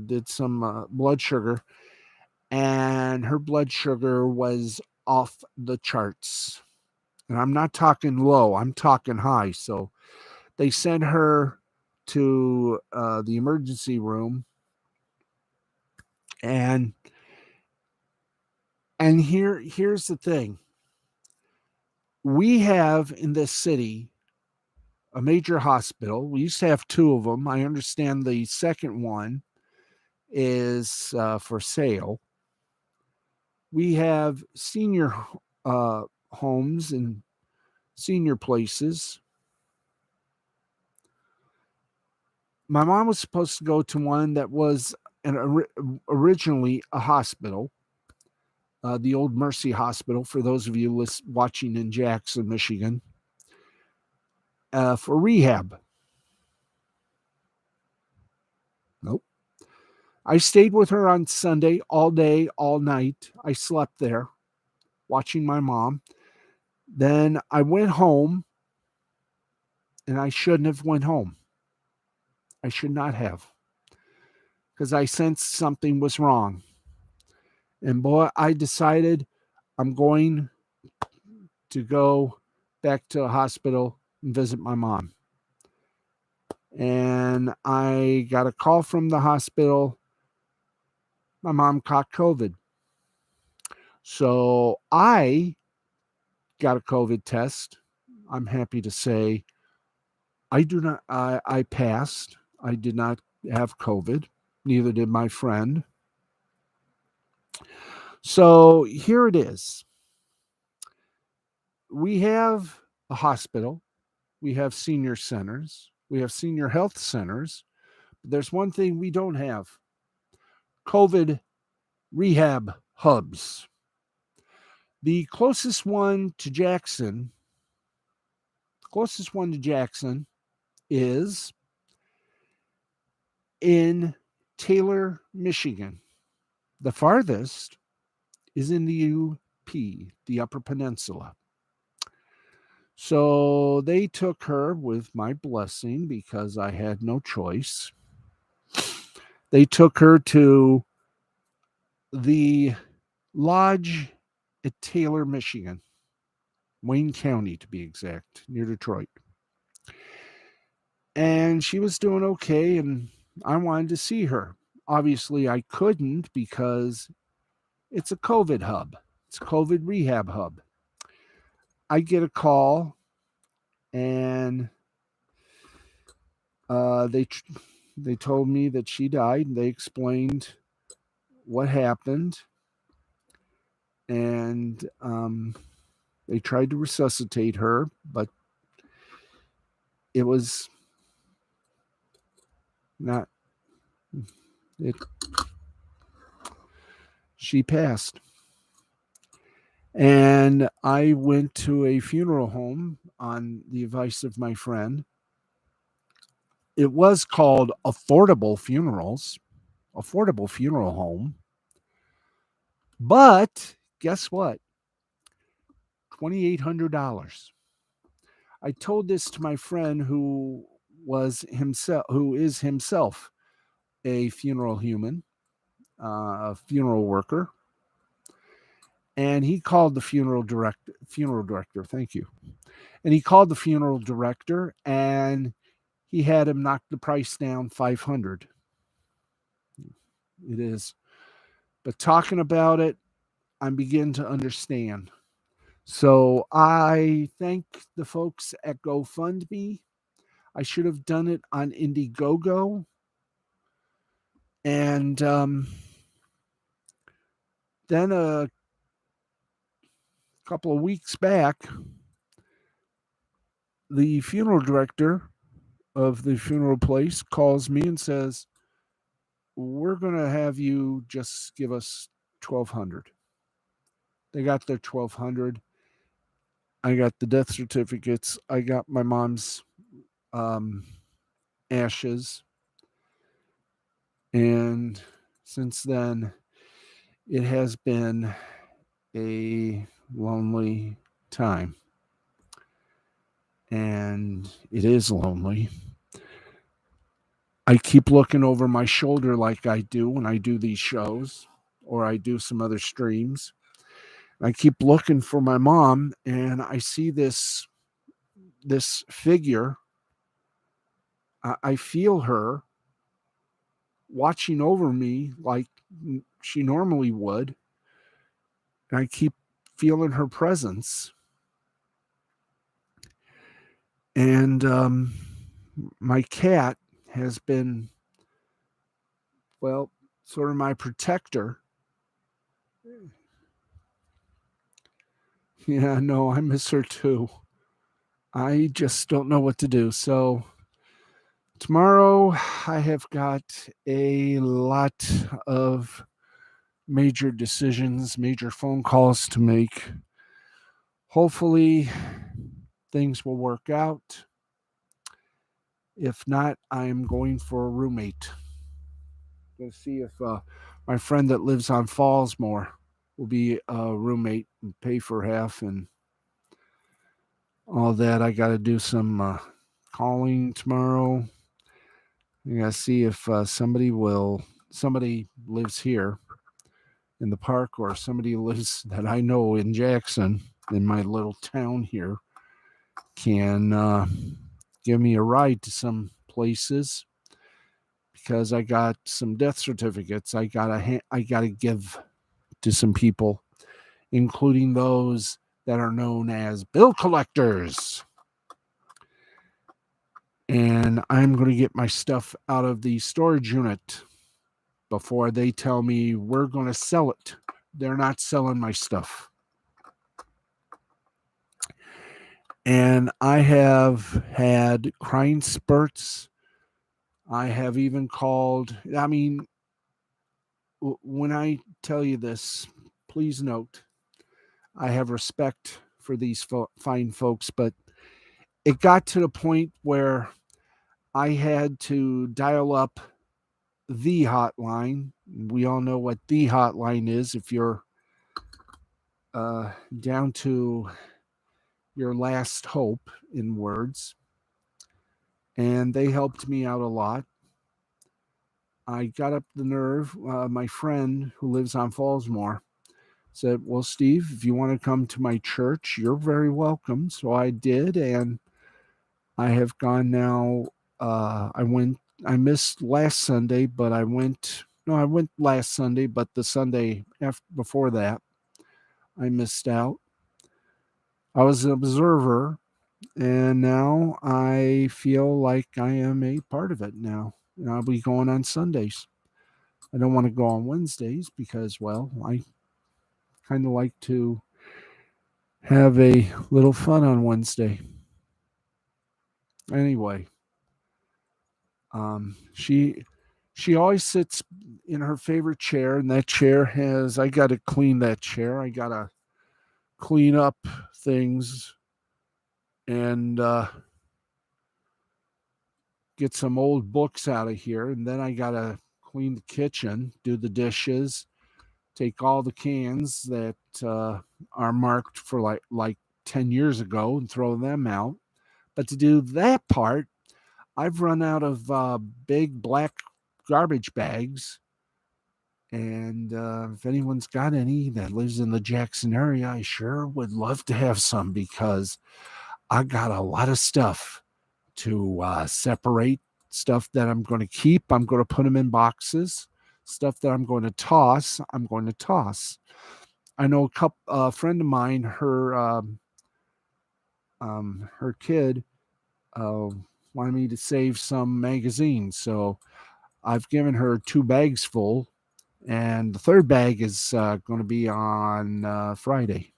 did some blood sugar, and her blood sugar was off the charts. And I'm not talking low, I'm talking high. So they sent her to the emergency room, and And here's the thing. We have in this city a major hospital. We used to have two of them. I understand the second one is for sale. We have senior uh, homes and senior places. My mom was supposed to go to one that was originally a hospital, the old Mercy Hospital, for those of you watching in Jackson, Michigan, for rehab. Nope. I stayed with her on Sunday all day, all night. I slept there watching my mom. Then I went home, and I shouldn't have went home. I should not have, because I sensed something was wrong. And boy, I decided I'm going to go back to the hospital and visit my mom. And I got a call from the hospital. My mom caught COVID. So I got a COVID test. I'm happy to say I passed. I did not have COVID. Neither did my friend. So here it is. We have a hospital. We have senior centers. We have senior health centers. But there's one thing we don't have: COVID rehab hubs. The closest one to Jackson is in Taylor, Michigan. The farthest is in the UP, the Upper Peninsula. So they took her with my blessing because I had no choice. They took her to the lodge at Taylor, Michigan, Wayne County to be exact, near Detroit. And she was doing okay, and I wanted to see her. Obviously, I couldn't because it's a COVID hub. It's a COVID rehab hub. I get a call, and they told me that she died. And they explained what happened, and they tried to resuscitate her, but it was not. It. She passed. And I went to a funeral home on the advice of my friend. It was called Affordable Funeral Home. But guess what? $2,800. I told this to my friend who is himself a funeral human, a funeral worker, and he called the funeral director. Thank you. And he called the funeral director, and he had him knock the price down 500. It is. But talking about it, I'm beginning to understand. So I thank the folks at GoFundMe. I should have done it on Indiegogo. And then a couple of weeks back, the funeral director of the funeral place calls me and says, "We're going to have you just give us 1,200." They got their 1,200. I got the death certificates. I got my mom's um, ashes. And since then, it has been a lonely time. And it is lonely. I keep looking over my shoulder like I do when I do these shows or I do some other streams. I keep looking for my mom, and I see this figure. I feel her watching over me like she normally would. And I keep feeling her presence. And my cat has been, well, sort of my protector. Yeah, no, I miss her too. I just don't know what to do. So tomorrow I have got a lot of major decisions, major phone calls to make. Hopefully things will work out. If not, I'm going for a roommate. Going to see if my friend that lives on Fallsmore will be a roommate and pay for half and all that. I got to do some calling tomorrow. I got to see if somebody lives here in the park or somebody lives that I know in Jackson in my little town here can give me a ride to some places because I got some death certificates I gotta give to some people, including those that are known as bill collectors. And I'm going to get my stuff out of the storage unit before they tell me we're going to sell it. They're not selling my stuff. And I have had crying spurts. I have even called, I mean, when I tell you this, please note, I have respect for these fine folks, but it got to the point where I had to dial up the hotline. We all know what the hotline is if you're down to your last hope in words. And they helped me out a lot. I got up the nerve. My friend who lives on Fallsmore said, "Well, Steve, if you want to come to my church, you're very welcome." So I did. And I have gone now. I missed last Sunday, but I went last Sunday, but the Sunday before that, I missed out. I was an observer, and now I feel like I am a part of it now. And I'll be going on Sundays. I don't want to go on Wednesdays because, well, I kind of like to have a little fun on Wednesday. Anyway, she always sits in her favorite chair, and that chair has I got to clean that chair. I got to clean up things and get some old books out of here, and then I got to clean the kitchen, do the dishes, take all the cans that are marked for like 10 years ago and throw them out. But to do that part, I've run out of big black garbage bags. And if anyone's got any that lives in the Jackson area, I sure would love to have some because I got a lot of stuff to separate. Stuff that I'm going to keep, I'm going to put them in boxes. Stuff that I'm going to toss, I'm going to toss. I know a friend of mine, her kid uh, wanted me to save some magazines, so I've given her 2 bags full, and the third bag is going to be on Friday.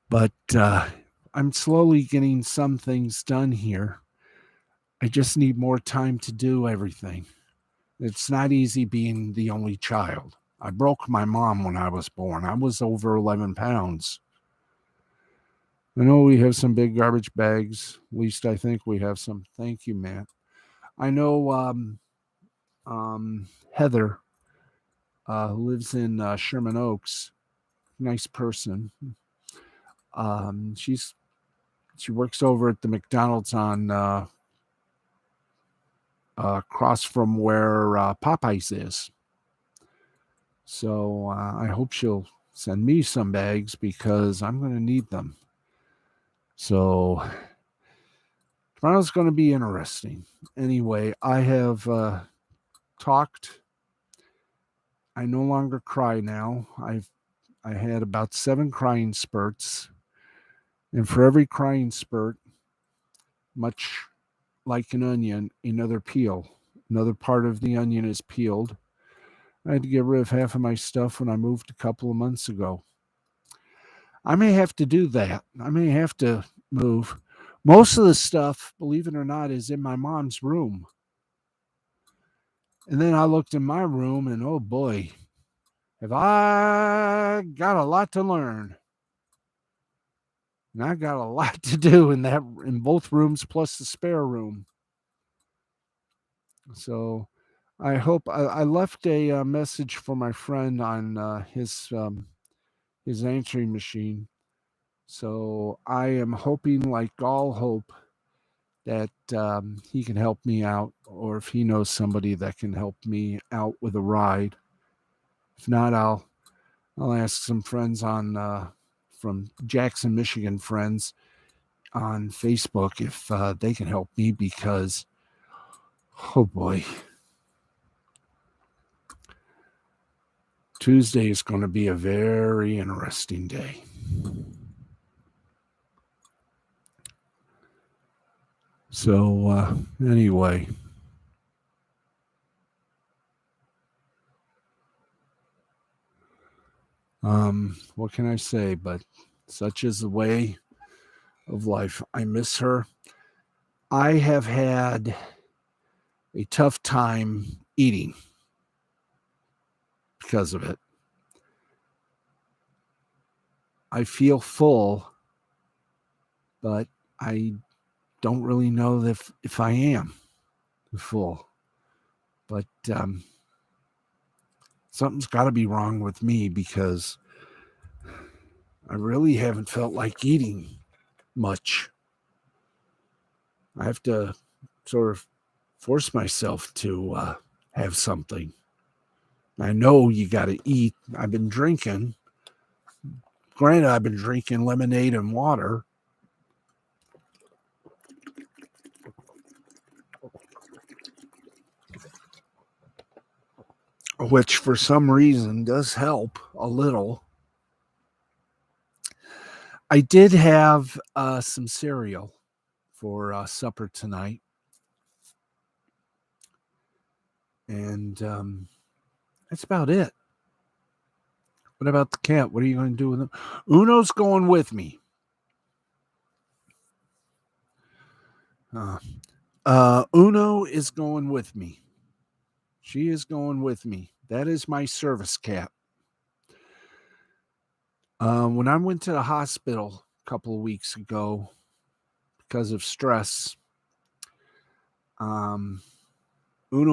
But I'm slowly getting some things done here. I just need more time to do everything. It's not easy being the only child. I broke my mom when I was born. I was over 11 pounds. I know we have some big garbage bags. At least I think we have some. Thank you, Matt. I know Heather, who lives in Sherman Oaks. Nice person. Um, she's she works over at the McDonald's on across from where Popeyes is. So I hope she'll send me some bags because I'm going to need them. So tomorrow's going to be interesting. Anyway, I have talked. I no longer cry now. I had about 7 crying spurts, and for every crying spurt, much like an onion, another peel. Another part of the onion is peeled. I had to get rid of half of my stuff when I moved a couple of months ago. I may have to do that. I may have to move. Most of the stuff, believe it or not, is in my mom's room. And then I looked in my room and oh boy, have I got a lot to learn. And I got a lot to do in both rooms plus the spare room. So I hope I left a message for my friend on his answering machine. So I am hoping, like all hope, that he can help me out, or if he knows somebody that can help me out with a ride. If not, I'll ask some friends on from Jackson, Michigan, friends on Facebook if they can help me because, oh boy, Tuesday is going to be a very interesting day. So anyway, what can I say? But such is the way of life. I miss her. I have had a tough time eating because of it. I feel full, but I don't really know if I am full. But something's got to be wrong with me because I really haven't felt like eating much. I have to sort of force myself to have something. I know you got to eat. I've been drinking. Granted, I've been drinking lemonade and water, which for some reason does help a little. I did have some cereal for supper tonight. And that's about it. What about the cat? What are you going to do with him? Uno's going with me. Uno is going with me. She is going with me. That is my service cat. When I went to the hospital a couple of weeks ago because of stress, Uno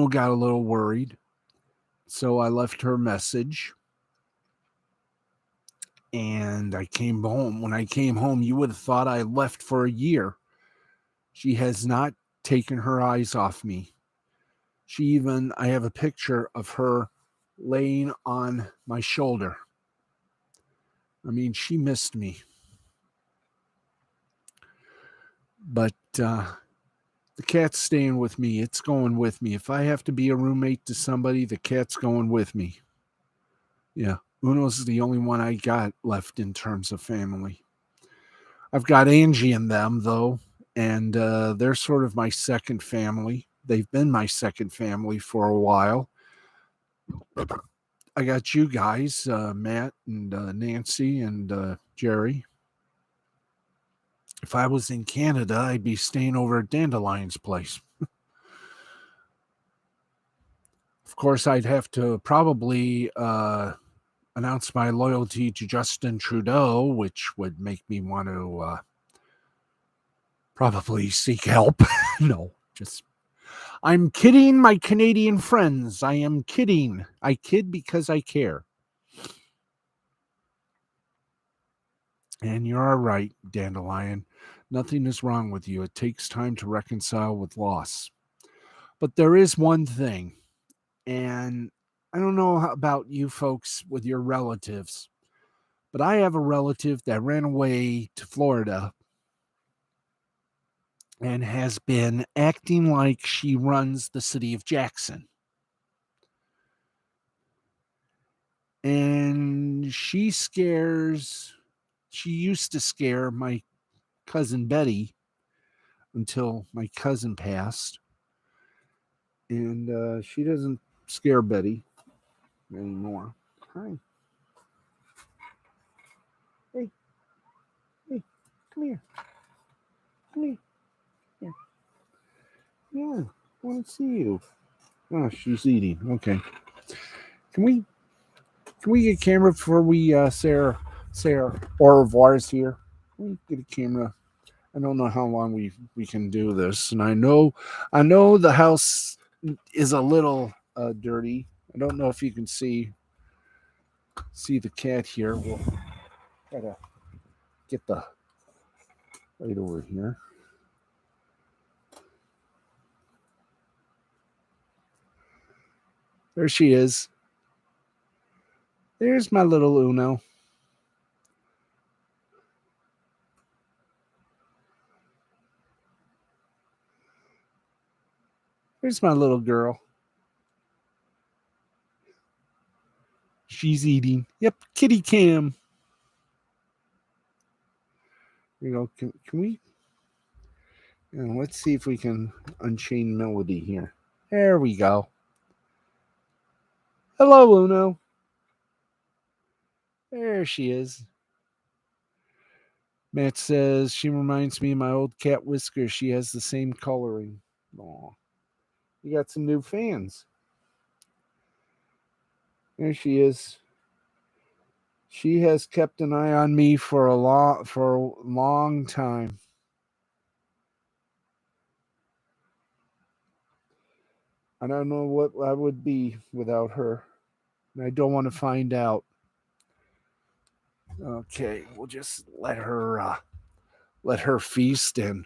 got a little worried. So I left her a message. And I came home. When I came home, you would have thought I left for a year. She has not taken her eyes off me. I have a picture of her laying on my shoulder. I mean, she missed me. But the cat's staying with me. It's going with me. If I have to be a roommate to somebody, the cat's going with me. Yeah. Uno's the only one I got left in terms of family. I've got Angie and them, though, and they're sort of my second family. They've been my second family for a while. I got you guys, Matt and Nancy and Jerry. If I was in Canada, I'd be staying over at Dandelion's place. Of course, I'd have to probably announce my loyalty to Justin Trudeau, which would make me want to probably seek help. No, just I'm kidding, my Canadian friends. I am kidding. I kid because I care. And you're all right, Dandelion. Nothing is wrong with you. It takes time to reconcile with loss. But there is one thing, and I don't know about you folks with your relatives, but I have a relative that ran away to Florida and has been acting like she runs the city of Jackson. And she used to scare my cousin Betty until my cousin passed. And she doesn't scare Betty anymore. Hi. Hey, hey, come here. Come here. Yeah. Yeah. I want to see you. Oh, she's eating. Okay. Can we get camera before we say our au revoirs here? Can we get a camera? I don't know how long we can do this, and I know the house is a little dirty. I don't know if you can see the cat here. We'll try to get the right over here. There she is. There's my little Uno. There's my little girl. She's eating. Yep, kitty cam. You know, can we? Let's see if we can unchain Melody here. There we go. Hello, Uno. There she is. Matt says she reminds me of my old cat Whisker. She has the same coloring. Aw. You got some new fans. There she is. She has kept an eye on me for a long time. I don't know what I would be without her. And I don't want to find out. Okay, we'll just let her feast, and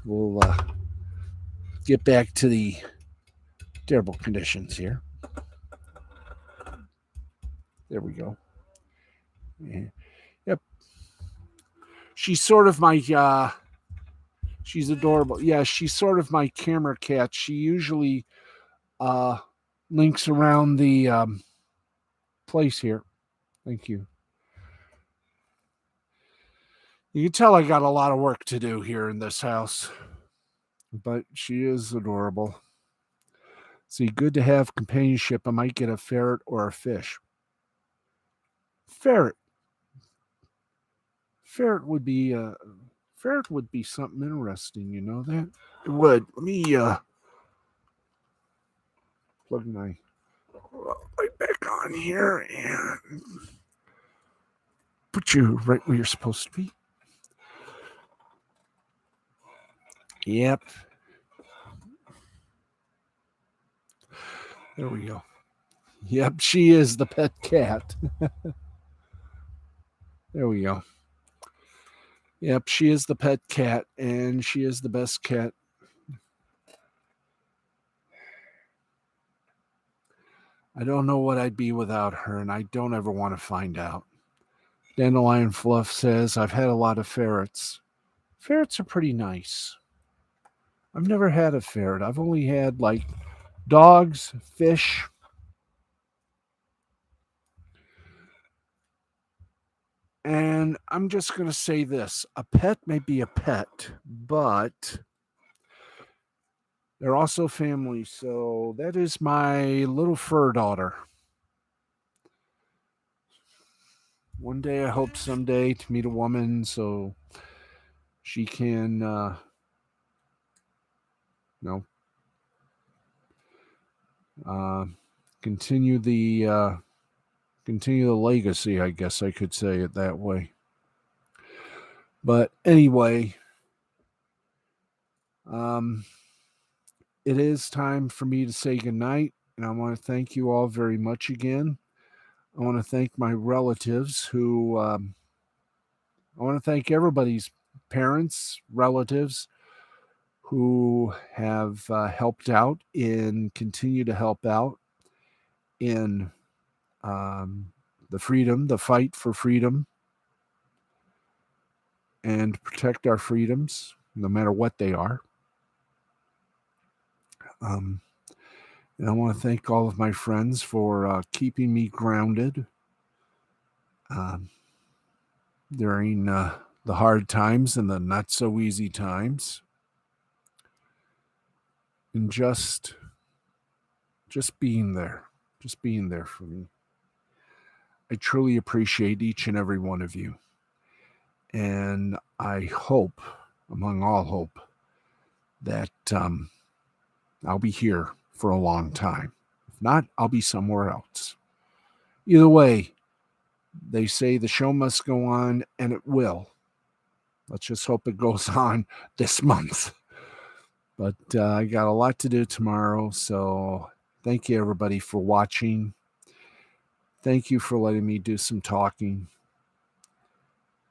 we'll get back to the terrible conditions here. There we go. Yeah. Yep. She's sort of my she's adorable. Yeah, she's sort of my camera cat. She usually uh links around the place here. Thank you. You can tell I got a lot of work to do here in this house, but she is adorable. See, good to have companionship. I might get a ferret or a fish. Ferret. Ferret would be something interesting. You know that it would. Let me plug my light back on here and put you right where you're supposed to be. Yep. There we go. Yep, she is the pet cat. There we go. Yep, she is the pet cat, and she is the best cat. I don't know what I'd be without her, and I don't ever want to find out. Dandelion Fluff says, I've had a lot of ferrets. Ferrets are pretty nice. I've never had a ferret. I've only had like dogs, fish. And I'm just going to say this, a pet may be a pet, but they're also family. So that is my little fur daughter. One day, I hope someday to meet a woman so she can, you know, continue the legacy. I guess I could say it that way. But anyway, it is time for me to say goodnight, and I want to thank you all very much again. I want to thank my relatives who, I want to thank everybody's parents, relatives who have helped out and continue to help out in the fight for freedom, and protect our freedoms, no matter what they are. And I want to thank all of my friends for keeping me grounded um, during the hard times and the not so easy times, and just being there for me. I truly appreciate each and every one of you, and I hope, among all hope, that I'll be here for a long time. If not, I'll be somewhere else. Either way, they say the show must go on, and it will. Let's just hope it goes on this month. But I got a lot to do tomorrow, so thank you everybody for watching. Thank you for letting me do some talking.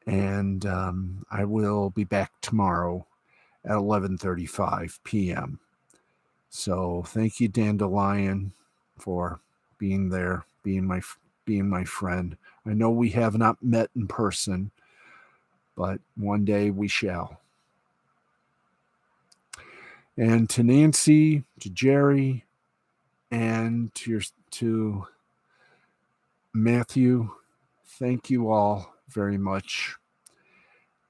And I will be back tomorrow at 11:35 p.m. So thank you, Dandelion, for being there, being my friend. I know we have not met in person, but one day we shall. And to Nancy, to Jerry, and to Matthew, thank you all very much.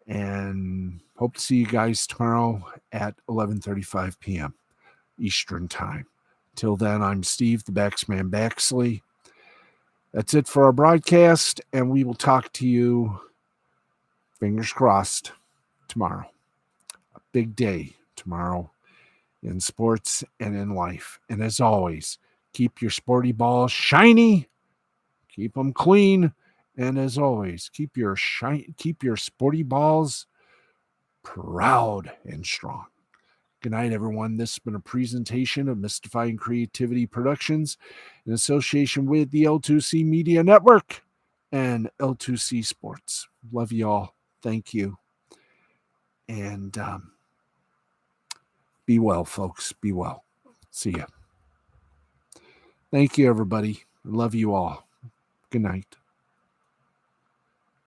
And hope to see you guys tomorrow at 11:35 p.m. Eastern Time. Till then, I'm Steve, the Baxman Baxley. That's it for our broadcast, and we will talk to you, fingers crossed, tomorrow. A big day tomorrow in sports and in life. And as always, keep your sporty balls shiny, keep them clean, and as always, keep your sporty balls proud and strong. Good night, everyone. This has been a presentation of Mystifying Creativity Productions in association with the L2C Media Network and L2C Sports. Love you all. Thank you. And be well, folks. Be well. See ya. Thank you, everybody. Love you all. Good night.